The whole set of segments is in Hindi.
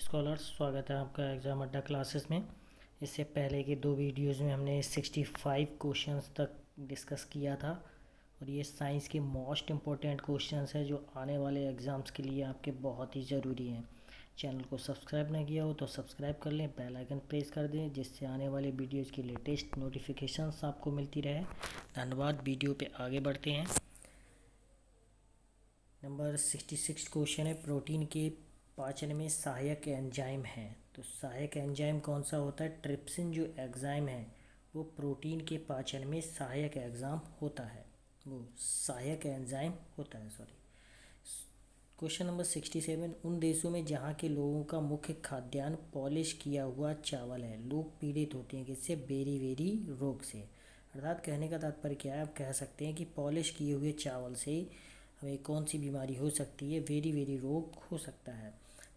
स्कॉलर्स, स्वागत है आपका एग्ज़ाम अड्डा क्लासेस में। इससे पहले के दो वीडियोज़ में हमने 65 क्वेश्चंस तक डिस्कस किया था और ये साइंस के मोस्ट इम्पोर्टेंट क्वेश्चंस हैं जो आने वाले एग्ज़ाम्स के लिए आपके बहुत ही ज़रूरी हैं। चैनल को सब्सक्राइब नहीं किया हो तो सब्सक्राइब कर लें, बेल आइकन प्रेस कर दें जिससे आने वाले वीडियोज़ की लेटेस्ट नोटिफिकेशंस आपको मिलती रहे। धन्यवाद। वीडियो पे आगे बढ़ते हैं। नंबर 66 क्वेश्चन है, प्रोटीन के पाचन में सहायक एंजाइम है। तो सहायक एंजाइम कौन सा होता है? ट्रिप्सिन जो एंजाइम है वो प्रोटीन के पाचन में सहायक एंजाइम होता है, वो सहायक एंजाइम होता है, सॉरी। क्वेश्चन नंबर 67, उन देशों में जहाँ के लोगों का मुख्य खाद्यान्न पॉलिश किया हुआ चावल है, लोग पीड़ित होते हैं किससे? बेरी रोग से। अर्थात कहने का तात्पर्य क्या है? आप कह सकते हैं कि पॉलिश किए हुए चावल से हमें कौन सी बीमारी हो सकती है? बेरी रोग हो सकता है।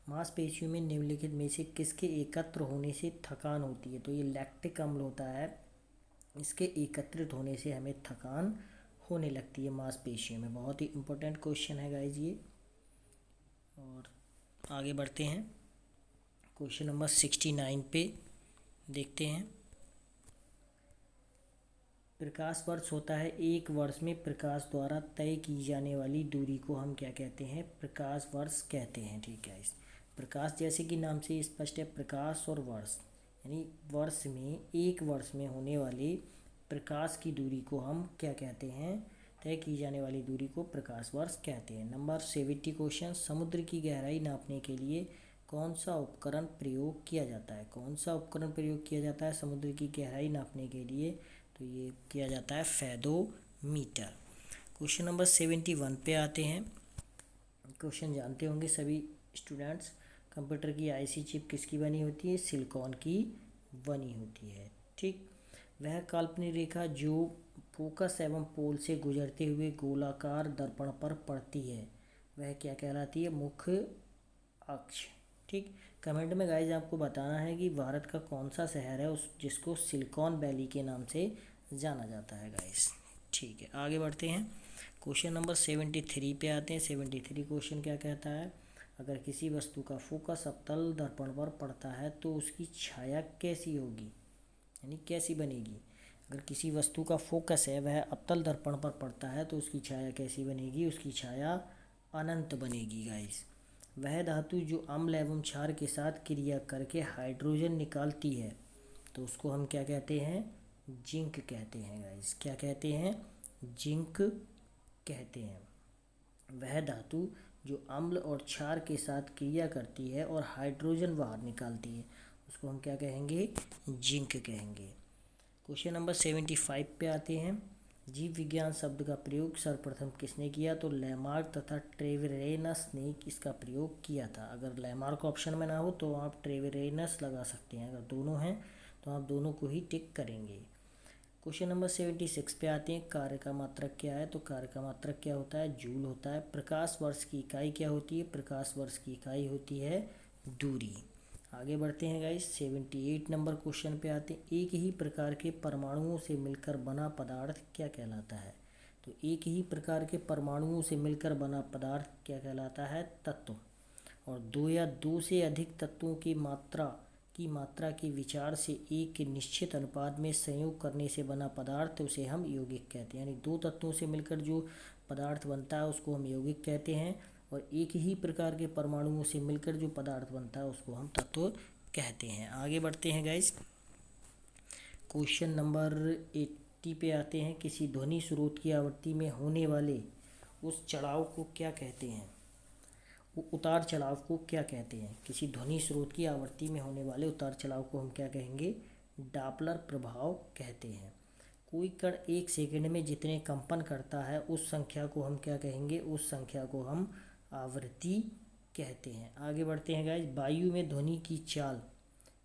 मांसपेशियों में निम्नलिखित में से किसके एकत्र होने से थकान होती है? तो ये लैक्टिक अम्ल होता है, इसके एकत्रित होने से हमें थकान होने लगती है मांसपेशियों में। बहुत ही इम्पोर्टेंट क्वेश्चन है गाइज ये। और आगे बढ़ते हैं, क्वेश्चन नंबर 69 पे देखते हैं। प्रकाश वर्ष होता है, एक वर्ष में प्रकाश द्वारा तय की जाने वाली दूरी को हम क्या कहते हैं? प्रकाश वर्ष कहते हैं। ठीक है, इस प्रकाश जैसे कि नाम से स्पष्ट है, प्रकाश और वर्ष यानी वर्ष में, एक वर्ष में होने वाले प्रकाश की दूरी को हम क्या कहते हैं? तय की जाने वाली दूरी को प्रकाश वर्ष कहते हैं। नंबर 70 क्वेश्चन, समुद्र की गहराई नापने के लिए कौन सा उपकरण प्रयोग किया जाता है? कौन सा उपकरण प्रयोग किया जाता है समुद्र की गहराई नापने के लिए? तो ये किया जाता है फेदोमीटर। क्वेश्चन नंबर 71 पे आते हैं। क्वेश्चन जानते होंगे सभी स्टूडेंट्स, कंप्यूटर की आईसी चिप किसकी बनी होती है? सिलिकॉन की बनी होती है। ठीक, वह काल्पनिक रेखा जो फोकस एवं पोल से गुजरते हुए गोलाकार दर्पण पर पड़ती है वह क्या कहलाती है? मुख्य अक्ष। ठीक, कमेंट में गाइज आपको बताना है कि भारत का कौन सा शहर है उस जिसको सिलिकॉन वैली के नाम से जाना जाता है गाइज। ठीक है, आगे बढ़ते हैं। क्वेश्चन नंबर 73 पे आते हैं। 73 क्वेश्चन क्या कहता है? अगर किसी वस्तु का फोकस अवतल दर्पण पर पड़ता है तो उसकी छाया कैसी होगी, यानी कैसी बनेगी? अगर किसी वस्तु का फोकस है वह अवतल दर्पण पर पड़ता है तो उसकी छाया कैसी बनेगी? उसकी छाया अनंत बनेगी गाइस। वह धातु जो अम्ल एवं क्षार के साथ क्रिया करके हाइड्रोजन निकालती है तो उसको हम क्या कहते हैं? जिंक कहते हैं गाइस। क्या कहते हैं? जिंक कहते हैं। वह धातु जो अम्ल और क्षार के साथ क्रिया करती है और हाइड्रोजन बाहर निकालती है उसको हम क्या कहेंगे? जिंक कहेंगे। क्वेश्चन नंबर 75 पे आते हैं। जीव विज्ञान शब्द का प्रयोग सर्वप्रथम किसने किया? तो लैमार्क तथा ट्रेवेरेनस ने इसका प्रयोग किया था। अगर लैमार्क ऑप्शन में ना हो तो आप ट्रेवेरेनस लगा सकते हैं, अगर दोनों हैं तो आप दोनों को ही टिक करेंगे। क्वेश्चन नंबर 76 पे आते हैं। कार्य का मात्रक क्या है? तो कार्य का मात्रक क्या होता है? जूल होता है। प्रकाश वर्ष की इकाई क्या होती है? प्रकाश वर्ष की इकाई होती है दूरी। आगे बढ़ते हैं गाइस, 78 नंबर क्वेश्चन पे आते हैं। एक ही प्रकार के परमाणुओं से मिलकर बना पदार्थ क्या कहलाता है? तो एक ही प्रकार के परमाणुओं से मिलकर बना पदार्थ क्या कहलाता है? तत्व। और दो या दो से अधिक तत्वों की मात्रा के विचार से एक निश्चित अनुपात में संयोग करने से बना पदार्थ उसे हम यौगिक कहते हैं। यानी दो तत्वों से मिलकर जो पदार्थ बनता है उसको हम यौगिक कहते हैं और एक ही प्रकार के परमाणुओं से मिलकर जो पदार्थ बनता है उसको हम तत्व कहते हैं। आगे बढ़ते हैं गाइस, क्वेश्चन नंबर 80 पे आते हैं। किसी ध्वनि स्रोत की आवृत्ति में होने वाले उस चढ़ाव को क्या कहते हैं? उतार चढ़ाव को क्या कहते हैं? किसी ध्वनि स्रोत की आवृत्ति में होने वाले उतार चढ़ाव को हम क्या कहेंगे? डॉपलर प्रभाव कहते हैं। कोई कण एक सेकंड में जितने कंपन करता है उस संख्या को हम क्या कहेंगे? उस संख्या को हम आवृत्ति कहते हैं। आगे बढ़ते हैं गाइस, वायु में ध्वनि की चाल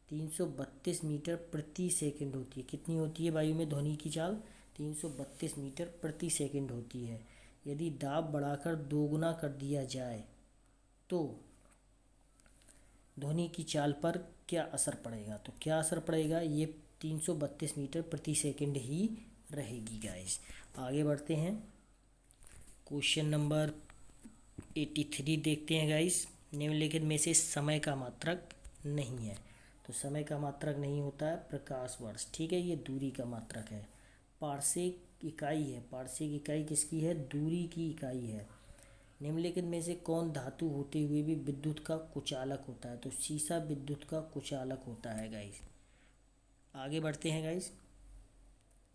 332 मीटर प्रति सेकंड होती है। कितनी होती है वायु में ध्वनि की चाल? 332 मीटर प्रति सेकंड होती है। यदि दाब बढ़ाकर दोगुना कर दिया जाए तो ध्वनि की चाल पर क्या असर पड़ेगा? तो क्या असर पड़ेगा? ये 332 मीटर प्रति सेकंड ही रहेगी गाइस। आगे बढ़ते हैं, क्वेश्चन नंबर 83 देखते हैं गाइस। निम्नलिखित में से समय का मात्रक नहीं है। तो समय का मात्रक नहीं होता है प्रकाश वर्ष, ठीक है, ये दूरी का मात्रक है। पार्सेक इकाई है, पार्सेक इकाई किसकी है? दूरी की इकाई है। निम्नलिखित में से कौन धातु होते हुए भी विद्युत का कुचालक होता है? तो शीशा विद्युत का कुचालक होता है गाइस। आगे बढ़ते हैं गाइस।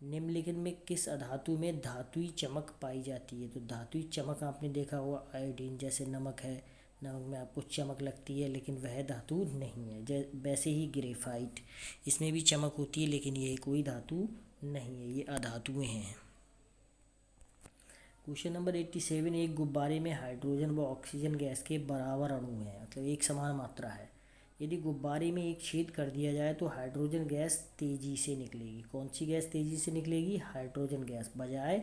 निम्नलिखित में किस अधातु में धातुई चमक पाई जाती है? तो धातुई चमक आपने देखा होगा, आयोडीन जैसे नमक है, नमक में आपको चमक लगती है लेकिन वह धातु नहीं है। वैसे ही ग्रेफाइट, इसमें भी चमक होती है लेकिन ये कोई धातु नहीं है, ये अधातुएं हैं। क्वेश्चन नंबर 87, एक गुब्बारे में हाइड्रोजन व ऑक्सीजन गैस के बराबर अणु हैं, मतलब एक समान मात्रा है। यदि गुब्बारे में एक छेद कर दिया जाए तो हाइड्रोजन गैस तेजी से निकलेगी। कौन सी गैस तेजी से निकलेगी? हाइड्रोजन गैस, बजाय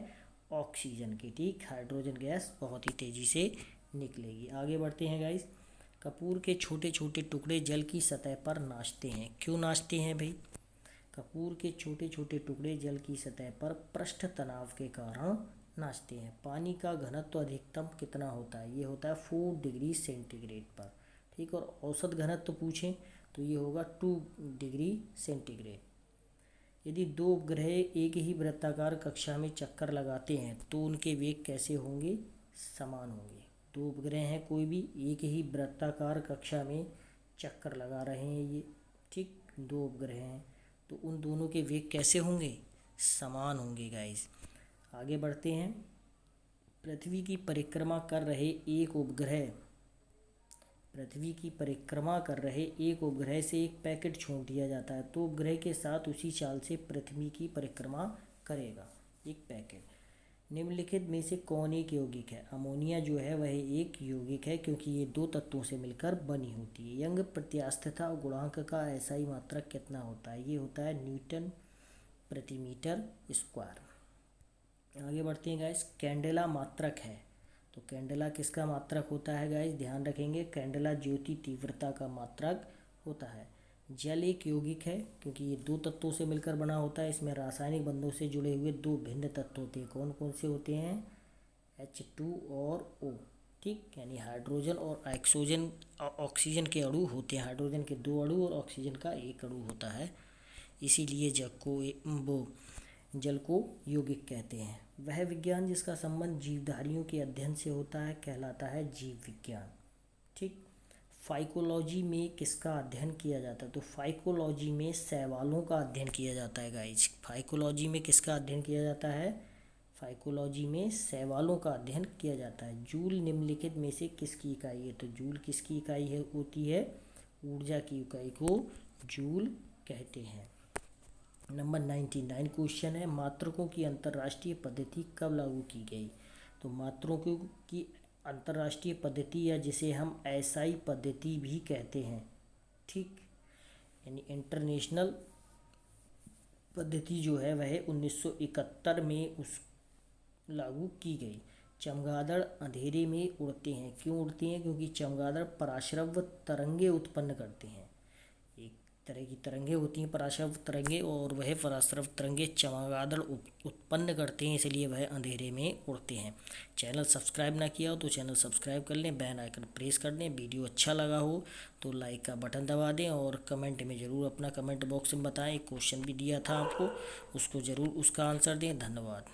ऑक्सीजन के, ठीक। हाइड्रोजन गैस बहुत ही तेजी से निकलेगी। आगे बढ़ते हैं गाइस। कपूर के छोटे छोटे टुकड़े जल की सतह पर नाचते हैं, क्यों नाचते हैं भाई? कपूर के छोटे छोटे टुकड़े जल की सतह पर पृष्ठ तनाव के कारण नाचते हैं। पानी का घनत्व अधिकतम कितना होता है? ये होता है 4 डिग्री सेंटीग्रेड पर, ठीक। और औसत घनत्व पूछें तो ये होगा 2 डिग्री सेंटीग्रेड। यदि दो उपग्रह एक ही वृत्ताकार कक्षा में चक्कर लगाते हैं तो उनके वेग कैसे होंगे? समान होंगे। दो उपग्रह हैं, कोई भी एक ही वृत्ताकार कक्षा में चक्कर लगा रहे हैं ये, ठीक, दो उपग्रह हैं, तो उन दोनों के वेग कैसे होंगे? समान होंगे गाइस। आगे बढ़ते हैं। पृथ्वी की परिक्रमा कर रहे एक उपग्रह, पृथ्वी की परिक्रमा कर रहे एक उपग्रह से एक पैकेट छोड़ दिया जाता है तो उपग्रह के साथ उसी चाल से पृथ्वी की परिक्रमा करेगा एक पैकेट। निम्नलिखित में से कौन एक यौगिक है? अमोनिया जो है वह एक यौगिक है क्योंकि ये दो तत्वों से मिलकर बनी होती है। यंग प्रत्यास्थता गुणांक का एसआई मात्रक कितना होता है? ये होता है न्यूटन प्रति मीटर स्क्वायर। आगे बढ़ते हैं गाइस। कैंडेला मात्रक है, तो कैंडेला किसका मात्रक होता है गाइस? ध्यान रखेंगे, कैंडेला ज्योति तीव्रता का मात्रक होता है। जल एक यौगिक है क्योंकि ये दो तत्वों से मिलकर बना होता है, इसमें रासायनिक बंधों से जुड़े हुए दो भिन्न तत्व होते हैं। कौन कौन से होते हैं? H2 और O, ठीक, यानी हाइड्रोजन और ऑक्सीजन के अणु होते हैं। हाइड्रोजन के 2 अणु और ऑक्सीजन का 1 अणु होता है, इसीलिए जल को यौगिक कहते हैं। वह विज्ञान जिसका संबंध जीवधारियों के अध्ययन से होता है कहलाता है जीव विज्ञान, ठीक। फाइकोलॉजी में किसका अध्ययन किया जाता है? तो फाइकोलॉजी में शैवालों का अध्ययन किया जाता है गाइस। फाइकोलॉजी में किसका अध्ययन किया जाता है? फाइकोलॉजी में शैवालों का अध्ययन किया जाता है। जूल निम्नलिखित में से किसकी इकाई है? तो जूल किसकी इकाई है होती है? ऊर्जा की इकाई को जूल कहते हैं। नंबर 99 क्वेश्चन है, मात्रकों की अंतर्राष्ट्रीय पद्धति कब लागू की गई? तो मात्रकों की अंतर्राष्ट्रीय पद्धति, या जिसे हम एसआई पद्धति भी कहते हैं, ठीक, यानी इंटरनेशनल पद्धति जो है वह 1971 में उस लागू की गई। चमगादड़ अंधेरे में उड़ते हैं, क्यों उड़ते हैं? क्योंकि चमगादड़ पराश्रव्य तरंगे उत्पन्न करते हैं। एक तरह की तरंगे होती हैं पराश्रव्य तरंगे, और वह पराश्रव्य तरंगे चमगादड़ उत्पन्न करते हैं, इसलिए वह अंधेरे में उड़ते हैं। चैनल सब्सक्राइब ना किया हो तो चैनल सब्सक्राइब कर लें, बेल आइकन प्रेस कर दें। वीडियो अच्छा लगा हो तो लाइक का बटन दबा दें और कमेंट में ज़रूर अपना कमेंट बॉक्स में बताएं। क्वेश्चन भी दिया था आपको, उसको ज़रूर उसका आंसर दें। धन्यवाद।